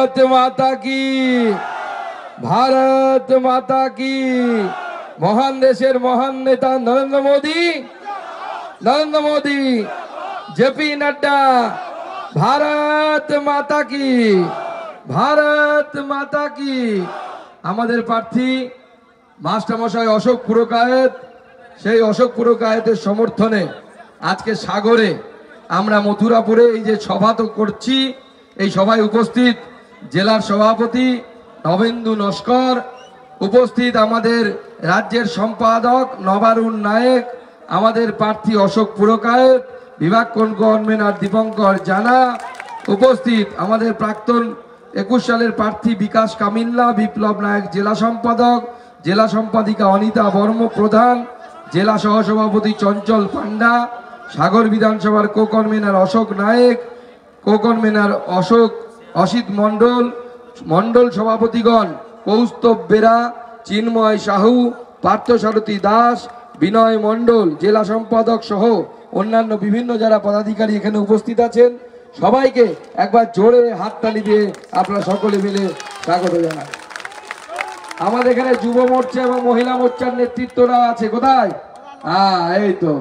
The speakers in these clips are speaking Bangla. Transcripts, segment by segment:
भारत माता की, भारत माता की। महान देशेर महान नेता नरेंद्र मोदी, जेपी नड्डा, भारत माता की, भारत माता की। आमादेर प्रार्थी मास्टारमशाई अशोक पुरकायत, সেই অশোক পুরকায়েতের সমর্থনে আজকে সাগরে আমরা মথুরাপুরে এই যে সভা তো করছি, এই সভায় উপস্থিত জেলার সভাপতি নবেন্দু নস্কর, উপস্থিত আমাদের রাজ্যের সম্পাদক নবারুণ নায়েক, আমাদের প্রার্থী অশোক পুরকায়েত, বিভাগ কনভেনর দীপঙ্কর জানা, উপস্থিত আমাদের প্রাক্তন 21 সালের প্রার্থী বিকাশ কামিল্লা, বিপ্লব নায়ক জেলা সম্পাদক, জেলা সম্পাদিকা অনিতা বর্ম প্রধান, জেলা সহসভাপতি চঞ্চল পান্ডা, সাগর বিধানসভার কো-কনভেনর অশোক নায়েক, কো-কনভেনর অসিত মণ্ডল, মণ্ডল সভাপতিগণ কৌস্তব বেরা, চিন্ময় সাহু, পার্থসারথী দাস, বিনয় মণ্ডল, জেলা সম্পাদক সহ অন্যান্য বিভিন্ন যারা পদাধিকারী এখানে উপস্থিত আছেন, সবাইকে একবার জোরে হাততালি দিয়ে আপনারা সকলে মিলে স্বাগত জানান। আমাদের এখানে যুব মোর্চা এবং মহিলা মোর্চার নেতৃত্বরা আছে কোথায়? এই তো,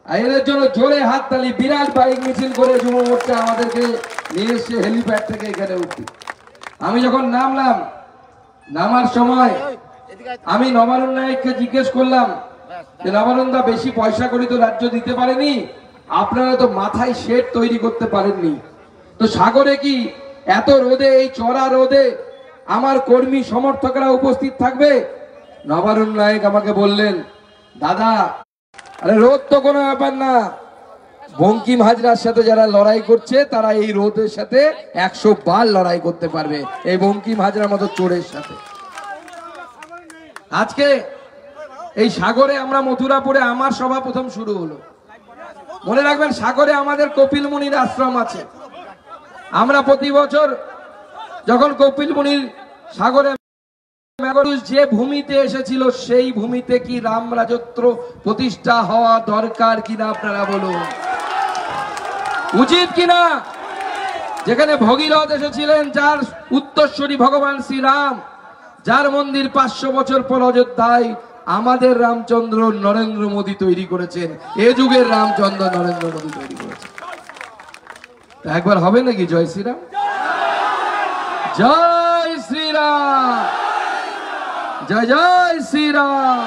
এদের জন্য জোরে হাততালি। বিরাট বাইক মিছিল করে যুব মোর্চা আমাদেরকে নিয়ে এসছে হেলিপ্যাড থেকে এখানে উঠি। আমি যখন নামলাম, নামার সময় আমি নবারুণ নায়েককে জিজ্ঞেস করলাম যে নবারুণ দা, বেশি পয়সা করি তো রাজ্য দিতে পারেনি, আপনারা তো মাথায় শেড তৈরি করতে পারেননি, তো সাগরে কি এত রোদে, এই চড়া রোদে আমার কর্মী সমর্থকরা উপস্থিত থাকবে? নবারুণ নায়েক আমাকে বললেন, দাদা আরে রোদ তো কোনো ব্যাপার না, বঙ্কিম হাজরার সাথে যারা লড়াই করছে তারা এই রোদের সাথে 100 বার লড়াই করতে পারবে, এই বঙ্কিম হাজরার মতো চোরের সাথে। আজকে এই সাগরে আমরা মথুরাপুরে আমার সভা প্রথম শুরু হলো। মনে রাখবেন, সাগরে আমাদের কপিল মুনির আশ্রম আছে। আমরা প্রতি বছর যখন কপিল মুনির সাগরে যে ভূমিতে এসেছিল, সেই ভূমিতে কি রাম রাজত্ব প্রতিষ্ঠা হওয়া দরকার কিনা আপনারা বলুন, উচিত কিনা? যেখানে ভগীরথ এসেছিলেন, যার উত্তরসূরি ভগবান শ্রীরাম, যার মন্দির 500 বছর পর অযোধ্যায় আমাদের রামচন্দ্র নরেন্দ্র মোদী তৈরি করেছেন, এ যুগের রামচন্দ্র নরেন্দ্র মোদী তৈরি করেছেন। একবার হবে নাকি জয় শ্রীরাম, জয় শ্রীরাম, জয় জয় শ্রীরাম,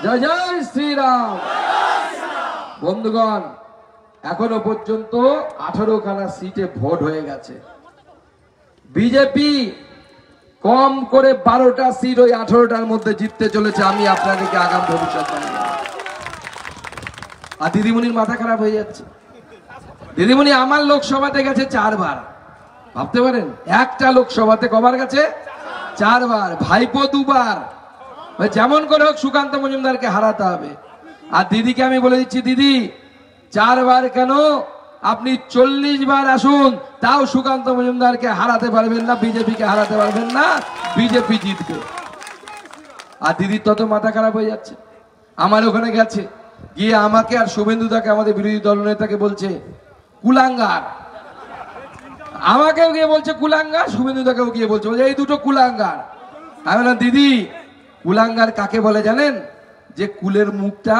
জয় জয় শ্রীরাম। বন্ধুগণ, এখনো পর্যন্ত 18খানা সিটে ভোট হয়ে গেছে। বিজেপি কম করে 12টা সিট ওই 18টার মধ্যে জিততে চলেছে, আমি আপনাদেরকে আগাম ভবিষ্যৎ জানাই। আর দিদিমণির মাথা খারাপ হয়ে যাচ্ছে। দিদিমণি আমার লোকসভাতে গেছে 4 বার, ভাবতে পারেন? একটা লোকসভাতে কবার গেছে? 4 বার। ভাইপো 2 বার। যেমন করে হোক সুকান্ত মজুমদারকে হারাতে হবে। আর দিদিকে আমি বলে দিচ্ছি, দিদি 4 বার কেন, আপনি 40 বার আসুন, তাও সুকান্ত মজুমদারকে হারাতে পারবেন না, বিজেপিকে হারাতে পারবেন না, বিজেপি জিতবে। আর দিদির তত মাথা খারাপ হয়ে যাচ্ছে। আমার ওখানে গেছে, গিয়ে আমাকে আর শুভেন্দু দাকে, আমাদের বিরোধী দলনেতাকে বলছে কুলাঙ্গার। আমাকেও গিয়ে বলছে কুলাঙ্গার, শুভেন্দু দাকেও গিয়ে বলছে এই দুটো কুলাঙ্গার। আমি বললাম, দিদি কুলাঙ্গার কাকে বলে জানেন? যে কুলের মুখটা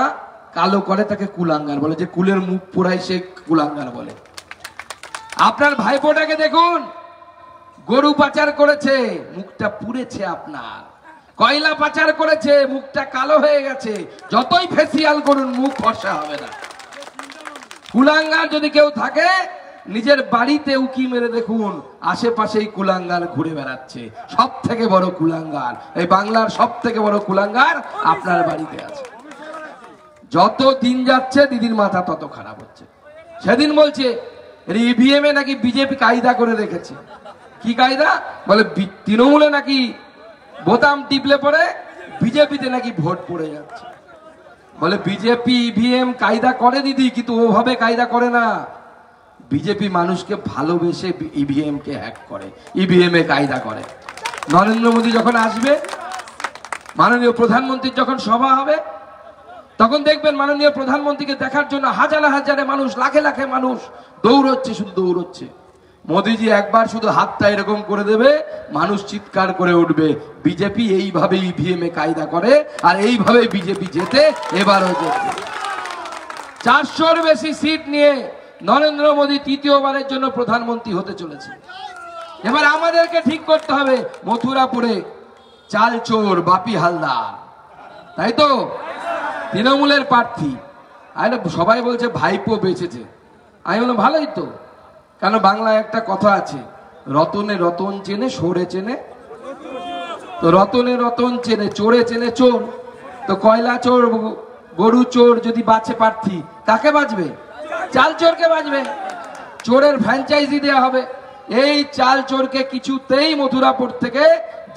কালো করে তাকে কুলাঙ্গার বলে, যে কুলের মুখ পোড়ায় সে কুলাঙ্গার বলে। আপনার ভাইপোটাকে দেখুন, গরু পাচার করেছে, মুখটা পুড়েছে। আপনার কয়লা পাচার করেছে, মুখটা কালো হয়ে গেছে। যতই ফেসিয়াল করুন, মুখ ফর্সা হবে না। কুলাঙ্গার যদি কেউ থাকে, নিজের বাড়িতে উকি মেরে দেখুন, আশেপাশেই কুলাঙ্গার ঘুরে বেড়াচ্ছে। সব থেকে বড় কুলাঙ্গার, এই বাংলার সব থেকে বড় কুলাঙ্গার আপনার বাড়িতে আছে। যত দিন যাচ্ছে দিদির মাথা তত খারাপ হচ্ছে। সেদিন বলছে ইভিএম এ নাকি বিজেপি কায়দা করে রেখেছে। কি কায়দা? বলে তৃণমূলে নাকি বোতাম টিপলে পরে বিজেপিতে নাকি ভোট পড়ে যাচ্ছে। বলে বিজেপি ইভিএম কায়দা করে দিদি, কিন্তু ওভাবে কায়দা করে না। বিজেপি মানুষকে ভালোবেসে ইভিএম কে হ্যাক করে, ইভিএম এ কায়দা করে। নরেন্দ্র মোদী যখন আসবে, মাননীয় প্রধানমন্ত্রীর যখন সভা হবে, তখন দেখবেন মাননীয় প্রধানমন্ত্রীকে দেখার জন্য হাজারে হাজারে মানুষ, লাখে লাখে মানুষ দৌড়চ্ছে, শুধু দৌড়চ্ছে। মোদিজি একবার শুধু হাতটা এরকম করে দেবে, মানুষ চিৎকার করে উঠবে বিজেপি এইভাবে ইভিএম এ কায়দা করে, আর এইভাবে বিজেপি জেতে, এবারও জেতে। 400-র বেশি সিট নিয়ে নরেন্দ্র মোদী তৃতীয়বারের জন্য প্রধানমন্ত্রী হতে চলেছে। এবার আমাদেরকে ঠিক করতে হবে, মথুরাপুরে চাল চোর বাপি হালদার, তাই তো তৃণমূলের প্রার্থী, আর সবাই বলছে ভাইপো বেঁচেছে। আমি বললাম ভালোই তো, কেন বাংলায় একটা কথা আছে, রতনে রতন চেনে সরে চেনে, তো রতনে রতন চেনে চোরে চেনে চোর, তো কয়লা চোর গরু চোর যদি বাঁচে প্রার্থী, কাকে বাঁচবে? চাল চোরকে বাঁচবে। চোরের ফ্র্যাঞ্চাইজি দেওয়া হবে। এই চাল চোরকে কিছুতেই মথুরাপুর থেকে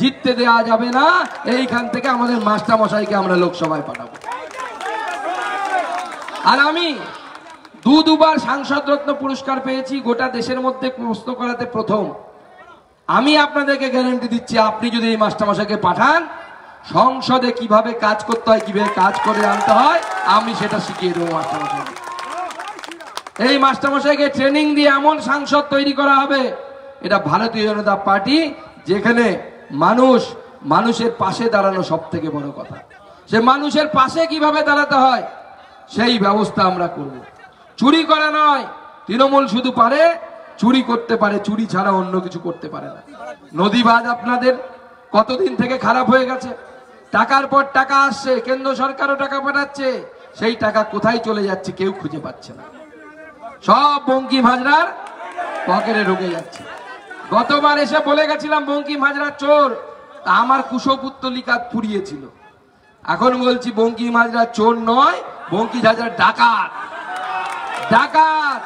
জিততে দেওয়া যাবে না। এইখান থেকে আমাদের মাস্টার মশাইকে আমরা লোকসভায় পাঠাবো। আর আমি দুবার সাংসদ রত্ন পুরস্কার পেয়েছি, গোটা দেশের মধ্যে প্রশ্ন করাতে প্রথম। আমি আপনাদেরকে গ্যারান্টি দিচ্ছি, আপনি যদি এই মাস্টার মশাইকে পাঠান, সংসদে কিভাবে কাজ করতে হয়, কিভাবে কাজ করে আনতে হয়, আমি সেটা শিখিয়ে দেবো মাস্টার মশাইকে। এই মাস্টার মশাইকে ট্রেনিং দিয়ে এমন সাংসদ তৈরি করা হবে, এটা ভারতীয় জনতা পার্টি, যেখানে মানুষের পাশে দাঁড়ানো সব থেকে বড় কথা। সে মানুষের পাশে কিভাবে দাঁড়াতে হয় সেই ব্যবস্থা আমরা করব। চুরি করা নয়, তৃণমূল শুধু পারে চুরি করতে পারে, চুরি ছাড়া অন্য কিছু করতে পারে না। নদী বাঁধ আপনাদের কতদিন থেকে খারাপ হয়ে গেছে, টাকার পর টাকা আসছে, কেন্দ্র সরকারও টাকা পাঠাচ্ছে, সেই টাকা কোথায় চলে যাচ্ছে কেউ খুঁজে পাচ্ছে না, সব বঙ্কিম হাজরার পকেটে ঢুকে যাচ্ছে। গতবার এসে বলে গেছিলাম বঙ্কিম হাজরা চোর, তা আমার কুশপুত্তলিকা পুড়িয়েছিল। এখন বলছি বঙ্কিম হাজরা চোর নয়, বঙ্কিম হাজরা ডাকাত। ডাকাত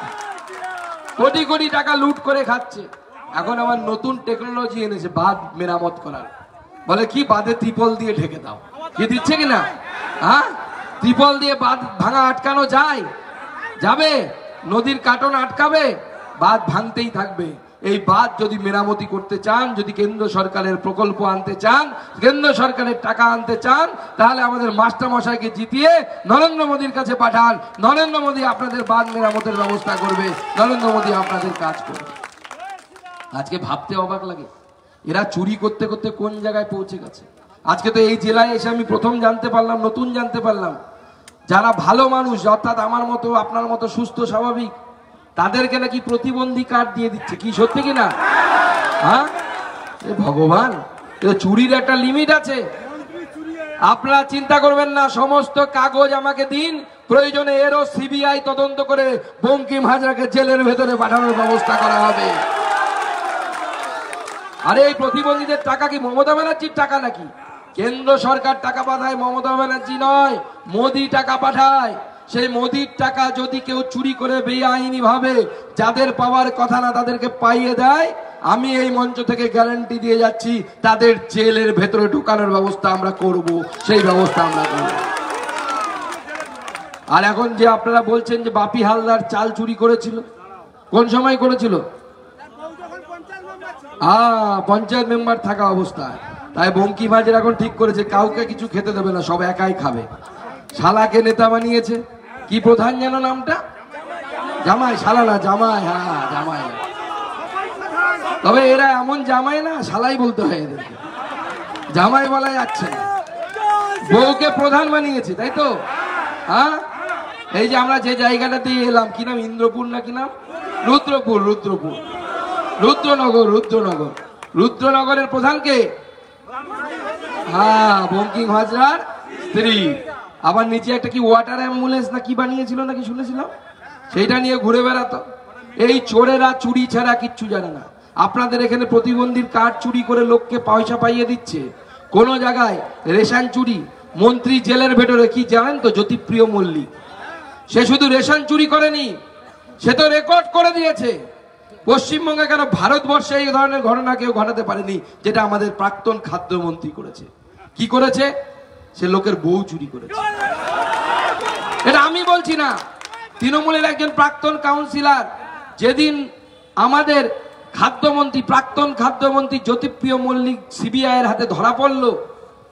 কোটি কোটি টাকা লুট করে খাচ্ছে। এখন আমার নতুন টেকনোলজি এনেছে বাঁধ মেরামত করার, বলে কি বাঁধে ত্রিপল দিয়ে ঢেকে দাও, কি দিচ্ছে কিনা? হ্যাঁ, ত্রিপল দিয়ে বাঁধ ভাঙা আটকানো যায়? যাবে? নদীর কাটন আটকাবে? বাঁধ ভাঙতেই থাকবে। এই বাঁধ যদি মেরামতি করতে চান, যদি কেন্দ্র সরকারের প্রকল্প আনতে চান, কেন্দ্র সরকারের টাকা আনতে চান, তাহলে আমাদের মাস্টার মশাইকে জিতিয়ে নরেন্দ্র মোদীর কাছে পাঠান। নরেন্দ্র মোদী আপনাদের বাঁধ মেরামতের ব্যবস্থা করবে, নরেন্দ্র মোদী আপনাদের কাজ করবে। আজকে ভাবতে অবাক লাগে, এরা চুরি করতে করতে কোন জায়গায় পৌঁছে গেছে। আজকে তো এই জেলায় এসে আমি প্রথম জানতে পারলাম, নতুন জানতে পারলাম, যারা ভালো মানুষ, অর্থাৎ আমার মতো আপনার মতো সুস্থ স্বাভাবিক, তাদেরকে নাকি প্রতিবন্ধী কার্ড দিয়ে দিচ্ছে। কি সত্যি কিনা? হ্যাঁ, ভগবান, চুরির একটা লিমিট আছে। আপনারা চিন্তা করবেন না, সমস্ত কাগজ আমাকে দিন, প্রয়োজনে এরও সিবিআই তদন্ত করে বঙ্কিম হাজরাকে জেলের ভেতরে পাঠানোর ব্যবস্থা করা হবে। আরে এই প্রতিবন্ধীদের টাকা কি মমতা ব্যানার্জির টাকা নাকি? কেন্দ্র সরকার টাকা পাঠায়, মমতা ব্যানার্জি নয়, মোদী টাকা পাঠায়। সেই মোদির টাকা যদি কেউ চুরি করে বেআইনি ভাবে যাদের পাওয়ার কথা না তাদেরকে পাইয়ে দেয়, আমি এই মঞ্চ থেকে গ্যারান্টি দিয়ে যাচ্ছি, তাদের জেলের ভেতরে ঢুকানোর ব্যবস্থা আমরা করব, সেই ব্যবস্থা আমরা করব। আর এখন যে আপনারা বলছেন যে বাপি হালদার চাল চুরি করেছিল, কোন সময় করেছিল? পঞ্চায়েত মেম্বার থাকা অবস্থায়। তাই বঙ্কিম হাজরা এখন ঠিক করেছে কাউকে কিছু খেতে দেবে না, সব একাই খাবে। শালাকে নেতা বানিয়েছে, কি প্রধান যেন নামটা? জামাই, শালা না জামাই। হ্যাঁ জামাই। তবে এরা এমন জামাই না, শালাই বলতে হয় এদেরকে, জামাই বলা যাচ্ছে না। বউকে প্রধান বানিয়েছে, তাই তো? হ্যাঁ, এই যে আমরা যে জায়গাটা দিয়ে এলাম, কি নাম? ইন্দ্রপুর না কি নাম? রুদ্রপুর। রুদ্রনগরের প্রধানকে, হ্যাঁ, বঙ্কিম হাজরার স্ত্রী। আবার নিচে একটা কি ওয়াটার অ্যাম্বুলেন্স না কি বানিয়েছিল নাকি শুনেছিলাম, সেইটা নিয়ে ঘুরে বেড়াতো। এই চোরেরা চুরি ছাড়া কিচ্ছু জানে না। আপনাদের এখানে প্রতিবন্ধীর কার্ড চুরি করে লোককে পয়সা পাইয়ে দিচ্ছে। কোন জায়গায় রেশন চুরি, মন্ত্রী জেলের ভেতরে, কি জানেন তো? জ্যোতিপ্রিয় মল্লিক, সে শুধু রেশন চুরি করেনি, সে তো রেকর্ড করে দিয়েছে। পশ্চিমবঙ্গে কেন, ভারতবর্ষে এই ধরনের ঘটনা কেউ ঘটাতে পারেনি যেটা আমাদের প্রাক্তন খাদ্যমন্ত্রী করেছে। কি করেছে? সে লোকের বউ চুরি করেছে। এটা আমি বলছি না, তৃণমূলের একজন প্রাক্তন কাউন্সিলর, যেদিন আমাদের প্রাক্তন খাদ্যমন্ত্রী জ্যোতিপ্রিয় মল্লিক সিবিআই এর হাতে ধরা পড়লো,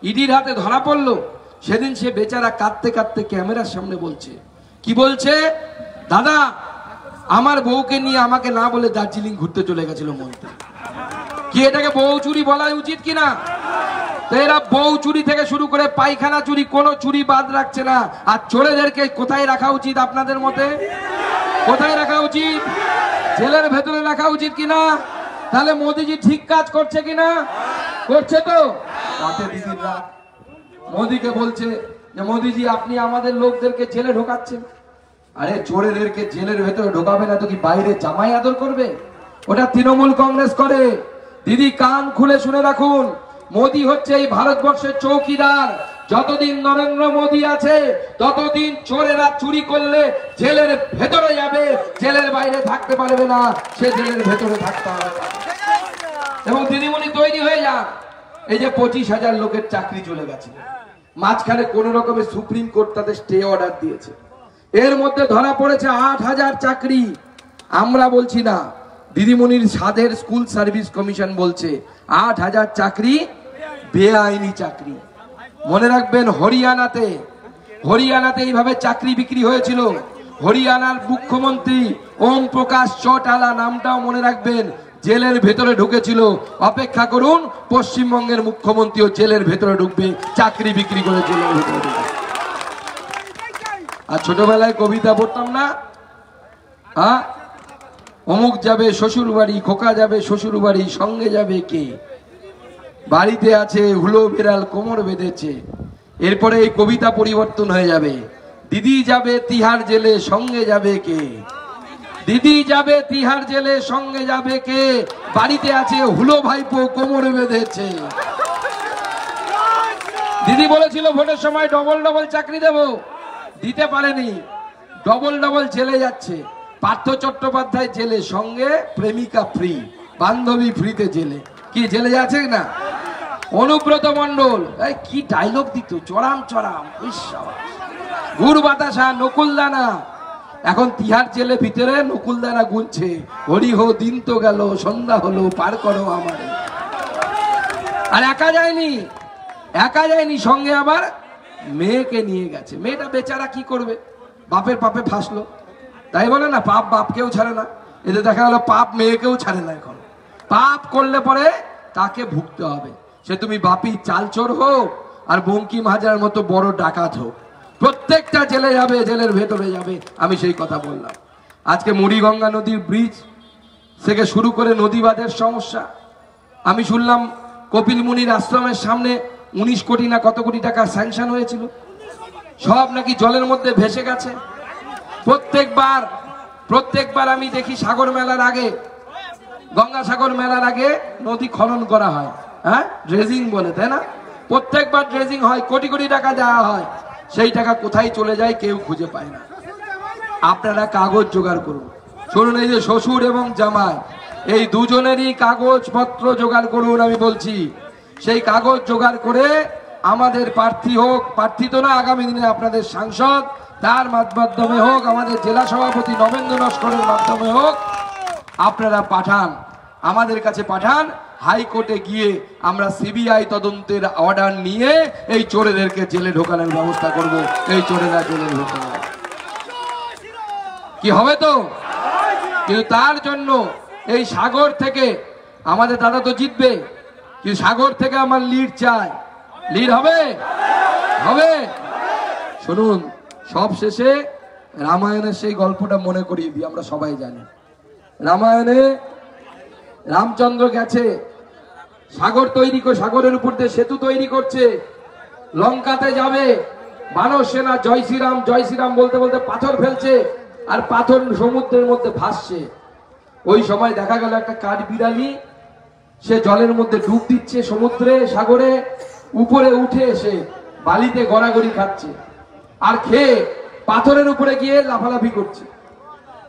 ইডির হাতে ধরা পড়লো, সেদিন সে বেচারা কাঁদতে কাঁদতে ক্যামেরার সামনে বলছে, কি বলছে? দাদা, আমার বউকে নিয়ে আমাকে না বলে দার্জিলিং ঘুরতে চলে গেছিল মন্ত্রী। কি এটাকে বউ চুরি বলা উচিত কিনা? তো এরা বউ চুরি থেকে শুরু করে পায়খানা চুরি, কোনো চুরি বাদ রাখছে না। আর চোরেদেরকে কোথায় রাখা উচিত আপনাদের মতে? কোথায় রাখা উচিত? জেলের ভেতরে রাখা উচিত কিনা? তাহলে মোদিজি ঠিক কাজ করছে কিনা? করছে তো। রাতে দিদিরা মোদিকে বলছে যে মোদিজি আপনি আমাদের লোকদেরকে জেলে ঢোকাচ্ছেন। আরে চোরেদেরকে জেলের ভেতরে ঢোকাবে না তো কি বাইরে জামাই আদর করবে? ওটা তৃণমূল কংগ্রেস করে। দিদি কান খুলে শুনে রাখুন, মোদি হচ্ছে এই ভারতবর্ষের চৌকিদার। যতদিন নরেন্দ্র মোদি আছে ততদিন চোরেরা চুরি করলে জেলের ভেতরে যাবে, জেলের বাইরে থাকতে পারবে না, সে জেলের ভেতরে থাকতে হবে। এবং দিদিমণি তৈরি হয়ে যান। এই যে 25,000 লোকের চাকরি চলে গেছে, মাঝখানে কোন রকমের সুপ্রিম কোর্ট তাদের স্টে অর্ডার দিয়েছে। এর মধ্যে ধরা পড়েছে 8,000 চাকরি। আমরা বলছি না, দিদিমণির সাধের স্কুল সার্ভিস কমিশন বলছে 8,000 চাকরি বেআইনি চাকরি। মনে রাখবেন হরিয়ানাতে এইভাবে চাকরি বিক্রি হয়েছিল। হরিয়ানার মুখ্যমন্ত্রী ওম প্রকাশ চৌটালা, নামটাও মনে রাখবেন, জেলের ভেতরে ঢুকেছিল। অপেক্ষা করুন, পশ্চিমবঙ্গের মুখ্যমন্ত্রীও জেলের ভেতরে ঢুকবে, চাকরি বিক্রি করে জেলের ভেতরে ঢুকবে। আর ছোটবেলায় কবিতা পড়তাম না, অমুক যাবে শ্বশুর বাড়ি, খোকা যাবে শ্বশুর বাড়ি, সঙ্গে যাবে কে? বাড়িতে আছে হুলো বিড়াল কোমর বেঁধেছে। এরপরে এই কবিতা পরিবর্তন হয়ে যাবে, দিদি যাবে তিহার জেলে, সঙ্গে যাবে কে? দিদি যাবে তিহার জেলে, সঙ্গে যাবে কে? বাড়িতে আছে হুলো ভাইপো কোমরে বেঁধেছে। দিদি বলেছিল ভোটের সময় ডবল ডবল চাকরি দেব, দিতে পারেনি, ডবল ডবল জেলে যাচ্ছে। পার্থ চট্টোপাধ্যায় জেলে, সঙ্গে প্রেমিকা ফ্রি, বান্ধবী ফ্রিতে জেলে। কি জেলে যাচ্ছে না? অনুব্রত মন্ডল কি ডায়লগ দিত, চড়াম চড়াম, গুড় বাতাসা, নকুলদানা। এখন তিহার জেলে ভিতরে নকুলদানা গুনছে, হরি হো দিন তো গেল, সন্ধ্যা হলো, পার করো আমারে। আর একা যায়নি, সঙ্গে আবার মেয়েকে নিয়ে গেছে। মেয়েটা বেচারা কি করবে, বাপের পাপে ফাঁসলো। তাই বলে না, পাপ বাপকেও ছাড়ে না। এতে দেখা গেল পাপ মেয়েকেও ছাড়ে না। এখন পাপ করলে পরে তাকে ভুগতে হবে। সে তুমি বাপি চালচোর হোক আর বঙ্কিম হাজার মতো বড় ডাকাত হোক, প্রত্যেকটা জেলে যাবে, জেলের ভেতরে যাবে। আমি সেই কথা বললাম। আজকে মুড়িগঙ্গা নদীর ব্রিজ থেকে শুরু করে নদীবাদের সমস্যা। আমি শুনলাম কপিল মুনির আশ্রমের সামনে 19 কোটি না কত কোটি টাকা স্যাংশন হয়েছিল, সব নাকি জলের মধ্যে ভেসে গেছে। প্রত্যেকবার আমি দেখি সাগর মেলার আগে, গঙ্গাসাগর মেলার আগে নদী খনন করা হয়, ড্রেজিং বলে, তাই না? প্রত্যেকবার ড্রেজিং হয়, কোটি কোটি টাকা দেওয়া হয়, সেই টাকা কোথায় চলে যায় কেউ খুঁজে পায় না। আপনারা কাগজ জোগাড় করুন। শুনুন, এই যে শ্বশুর এবং জামাই, এই দুজনেরই কাগজপত্র জোগাড় করুন। আমি বলছি, সেই কাগজ জোগাড় করে আমাদের প্রার্থী হোক, প্রার্থী তো না, আগামী দিনে আপনাদের সাংসদ, তার মাধ্যমে হোক, আমাদের জেলা সভাপতি নবেন্দ্র নস্করের মাধ্যমে হোক, আপনারা পাঠান, আমাদের কাছে পাঠান। হাইকোর্টে গিয়ে আমরা সিবিআই তদন্তের অর্ডার নিয়ে এই চোরেদেরকে জেলে ঢোকানোর ব্যবস্থা করব। এই চোরেরা জেলে ঢোকানো কি হবে তো? কিন্তু তার জন্য এই সাগর থেকে আমাদের দাদা তো জিতবে, কিন্তু সাগর থেকে আমার লিড চাই। লিড হবে। শুনুন, সব শেষে রামায়ণের সেই গল্পটা মনে করিয়ে দিই। আমরা সবাই জানি, রামায়ণে রামচন্দ্র গেছে সাগর তৈরি করে, সাগরের উপর দিয়ে সেতু তৈরি করছে, লঙ্কাতে যাবে। বানর সেনা জয় শ্রীরাম জয় শ্রীরাম বলতে বলতে পাথর ফেলছে, আর পাথর সমুদ্রের মধ্যে ভাসছে। ওই সময় দেখা গেল একটা কাঠবিড়ালি, সে জলের মধ্যে ডুব দিচ্ছে, সমুদ্রে সাগরে উপরে উঠে এসে বালিতে গড়াগড়ি খাচ্ছে, আর খেয়ে পাথরের উপরে গিয়ে লাফালাফি করছে।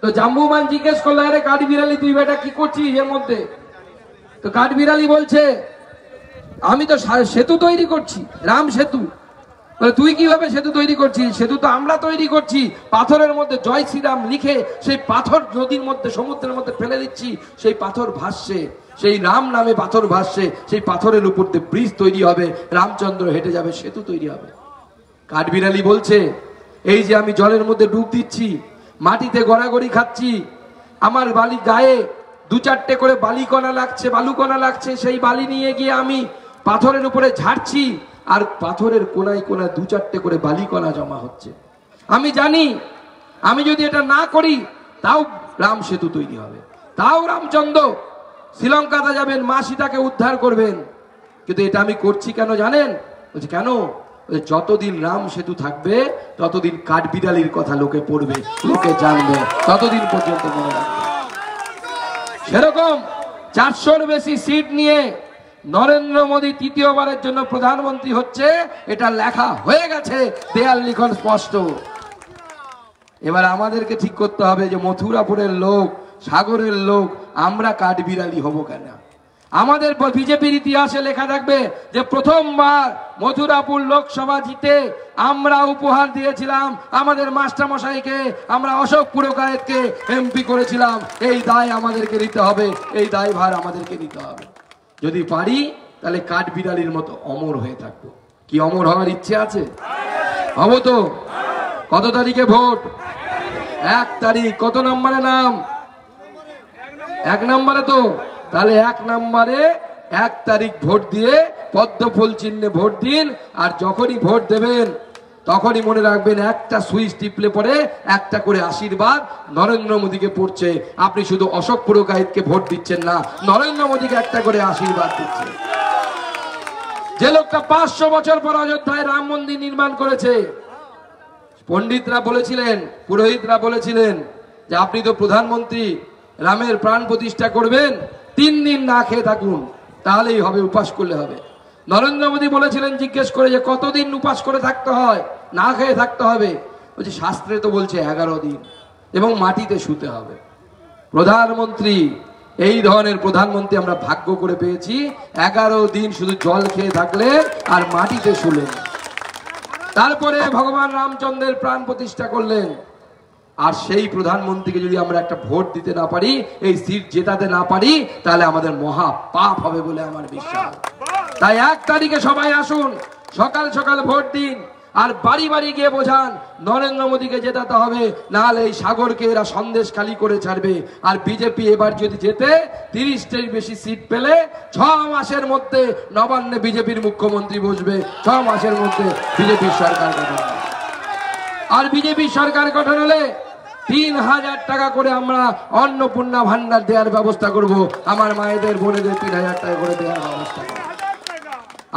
তো জাম্বুমান জিজ্ঞেস করলো, আরে কাঠবিড়ালি তুই বেটা কি করছিস এর মধ্যে? তো কাঠবিড়ালি বলছে, আমি তো সেতু তৈরি করছি, রাম সেতু। তুই কিভাবে সেতু তৈরি করছিস? সেতু তো আমরা তৈরি করছি, পাথরের মধ্যে জয় শ্রীরাম লিখে সেই পাথর নদীর মধ্যে সমুদ্রের মধ্যে ফেলে দিচ্ছি, সেই পাথর ভাসছে, সেই রাম নামে পাথর ভাসছে, সেই পাথরের উপর দিয়ে ব্রিজ তৈরি হবে, রামচন্দ্র হেঁটে যাবে, সেতু তৈরি হবে। কাঠবিড়ালি বলছে, এই যে আমি জলের মধ্যে ডুব দিচ্ছি, মাটিতে গড়াগড়ি খাচ্ছি, আমার বালি গায়ে দু চারটে করে বালিকণা লাগছে, বালুকণা লাগছে, সেই বালি নিয়ে গিয়ে আমি পাথরের উপরে ঝাড়ছি, আর পাথরের কোনায় কোনায় দু চারটে করে বালিকণা জমা হচ্ছে। আমি জানি আমি যদি এটা না করি তাও রাম সেতু তৈরি হবে, তাও রামচন্দ্র শ্রীলঙ্কাতে যাবেন, মা সীতাকে উদ্ধার করবেন, কিন্তু এটা আমি করছি কেন জানেন? বলছে কেন? যতদিন রাম সেতু থাকবে ততদিন কাঠবিড়ালির কথা লোকে পড়বে, লোকে জানবে, ততদিন পর্যন্ত মনে রাখবে। সেরকম 400-র বেশি সিট নিয়ে নরেন্দ্র মোদী তৃতীয়বারের জন্য প্রধানমন্ত্রী হচ্ছে, এটা লেখা হয়ে গেছে, দেয়াল লিখন স্পষ্ট। এবার আমাদেরকে ঠিক করতে হবে যে মথুরাপুরের লোক, সাগরের লোক, আমরা কাঠবিড়ালি হব কেন? আমাদের বিজেপির ইতিহাসে লেখা থাকবে যে প্রথমবার মথুরাপুর লোকসভা জিতে আমরা উপহার দিয়েছিলাম আমাদের মাস্টারমশাইকে, আমরা অশোক পুরকায়েতকে এমপি করেছিলাম। এই দায় আমাদেরকে নিতে হবে, এই দায়ভার আমাদেরকে নিতে হবে। যদি পারি তাহলে কাঠবিড়ালির মতো অমর হয়ে থাকবো। কি অমর হওয়ার ইচ্ছে আছে? হবো তো? কত তারিখে ভোট? 1 তারিখ। কত নম্বরে নাম? 1 নম্বরে তো। তাহলে 1 নম্বরে 1 তারিখ ভোট দিয়ে পদ্ম ফুল চিহ্নে ভোট দিন। আর যখনই ভোট দেবেন তখনই মনে রাখবেন একটা সুইচ টিপলে পরে একটা করে আশীর্বাদ নরেন্দ্র মোদীকে পড়ছে। আপনি শুধু অশোক পুরকায়েতকে ভোট দিচ্ছেন না, নরেন্দ্র মোদীকে একটা করে আশীর্বাদ দিচ্ছেন। যে লোকটা 500 বছর পর অযোধ্যায় রাম মন্দির নির্মাণ করেছে, পণ্ডিতরা বলেছিলেন, পুরোহিতরা বলেছিলেন যে আপনি তো প্রধানমন্ত্রী, রামের প্রাণ প্রতিষ্ঠা করবেন, 3 দিন না খেয়ে থাকুন, তাহলেই হবে, উপাস করলে হবে। নরেন্দ্র মোদী বলেছিলেন জিজ্ঞেস করে যে কতদিন উপাস করে থাকতে হয়, না খেয়ে থাকতে হবে? বলছে শাস্ত্রে তো বলছে 11 দিন, এবং মাটিতে শুতে হবে। প্রধানমন্ত্রী, এই ধরনের প্রধানমন্ত্রী আমরা ভাগ্য করে পেয়েছি। 11 দিন শুধু জল খেয়ে থাকলে আর মাটিতে শুলেন, তারপরে ভগবান রামচন্দ্রের প্রাণ প্রতিষ্ঠা করলেন। আর সেই প্রধানমন্ত্রীকে যদি আমরা একটা ভোট দিতে না পারি, এই সিট জেতাতে না পারি, তাহলে আমাদের মহা পাপ হবে বলে আমার বিশ্বাস। তাই 1 তারিখে সবাই আসুন, সকাল সকাল ভোট দিন, আর বাড়ি বাড়ি গিয়ে বোঝান নরেন্দ্র মোদীকে জেতাতে হবে, নাহলে এই সাগরকে এরা সন্দেশ খালি করে ছাড়বে। আর বিজেপি এবার যদি জেতে 30টির বেশি সিট পেলে 6 মাসের মধ্যে নবান্নে বিজেপির মুখ্যমন্ত্রী বসবে, 6 মাসের মধ্যে বিজেপির সরকার গঠন হবে। আর বিজেপি সরকার গঠন হলে 3000 টাকা করে আমরা অন্নপূর্ণা ভান্ডার দেওয়ার ব্যবস্থা করব, আমার মায়েদের বোনেদের 3000 টাকা করে দেওয়ার ব্যবস্থা করব।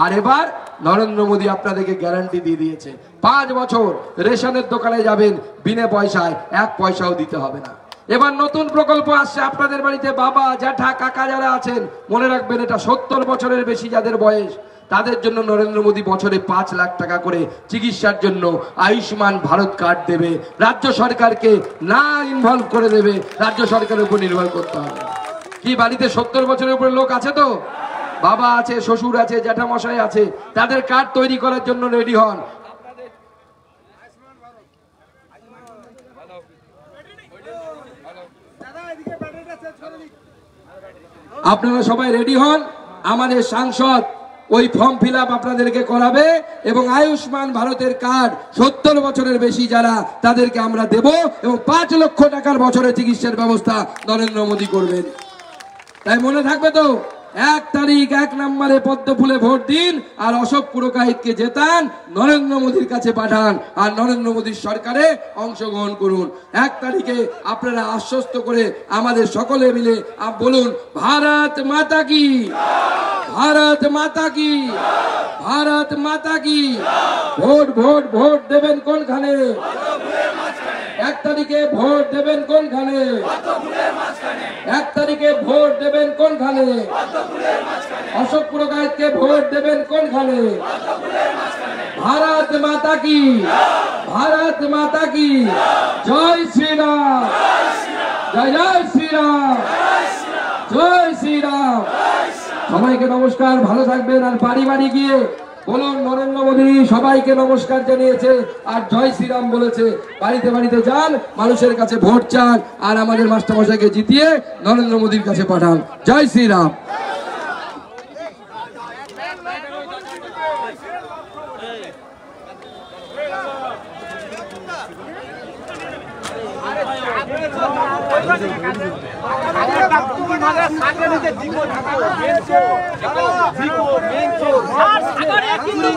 আর এবার নরেন্দ্র মোদী আপনাদেরকে গ্যারান্টি দিয়ে দিয়েছে 5 বছর রেশনের দোকানে যাবেন বিনা পয়সায়, 1 পয়সাও দিতে হবে না। এবার নতুন প্রকল্প আসছে আপনাদের বাড়িতে, বাবা জ্যাঠা কাকা যারা আছেন মনে রাখবেন, এটা 70 বছরের বেশি যাদের বয়স, তাদের জন্য নরেন্দ্র মোদী বছরে 5 লাখ টাকা করে চিকিৎসার জন্য আয়ুষ্মান ভারত কার্ড দেবে। রাজ্য সরকারকে না ইনভলভ করে দেবে, রাজ্য সরকারের উপর নির্ভর করতে হবে। কি বাড়িতে 70 বছরের উপরে লোক আছে তো? বাবা আছে, শ্বশুর আছে, জ্যাঠামশাই আছে, তাদের কার্ড তৈরি করার জন্য রেডি হন। আপনারা সবাই রেডি হন, আমাদের সাংসদ ওই ফর্ম ফিল আপ আপনাদেরকে করাবে, এবং আয়ুষ্মান ভারতের কার্ড 70 বছরের বেশি যারা, তাদেরকে আমরা দেব, এবং 5 লক্ষ টাকার বছরে চিকিৎসার ব্যবস্থা নরেন্দ্র মোদী করবেন। তাই মনে থাকবে তো, 1 তারিখ 1 নম্বরে পদ্ম ফুলে ভোট দিন, আর অশোক পুরকায়েতকে জেতান, নরেন্দ্র মোদীর কাছে পাঠান, আর নরেন্দ্র মোদীর সরকারে অংশগ্রহণ করুন। 1 তারিখে আপনারা আশ্বস্ত করে আমাদের সকলে মিলে বলুন, ভারত মাতা কি, ভারত মাতা কি, ভারত মাতা কি। ভোট ভোট ভোট দেবেন কোনখানে? 1 তারিখে ভোট দেবেন কোনখানে? 1 তারিখে ভোট দেবেন কোনখানে? অশোক পুরকায়েতকে ভোট দেবেন কোনখানে? ভারত মাতা কি, ভারত মাতা কি। জয় শ্রীরাম, জয় জয় শ্রীরাম, জয় শ্রীরাম। সবাইকে নমস্কার, ভালো থাকবেন। আর বাড়ি বাড়ি গিয়ে বলুন নরেন্দ্র মোদী সবাইকে নমস্কার জানিয়েছে আর জয় শ্রীরাম বলেছে। বাড়িতে বাড়িতে যান, মানুষের কাছে ভোট চান, আর আমাদের মাস্টারমশাইকে জিতিয়ে নরেন্দ্র মোদীর কাছে পাঠান। জয় শ্রীরাম। আরে সাগরে কিন্তু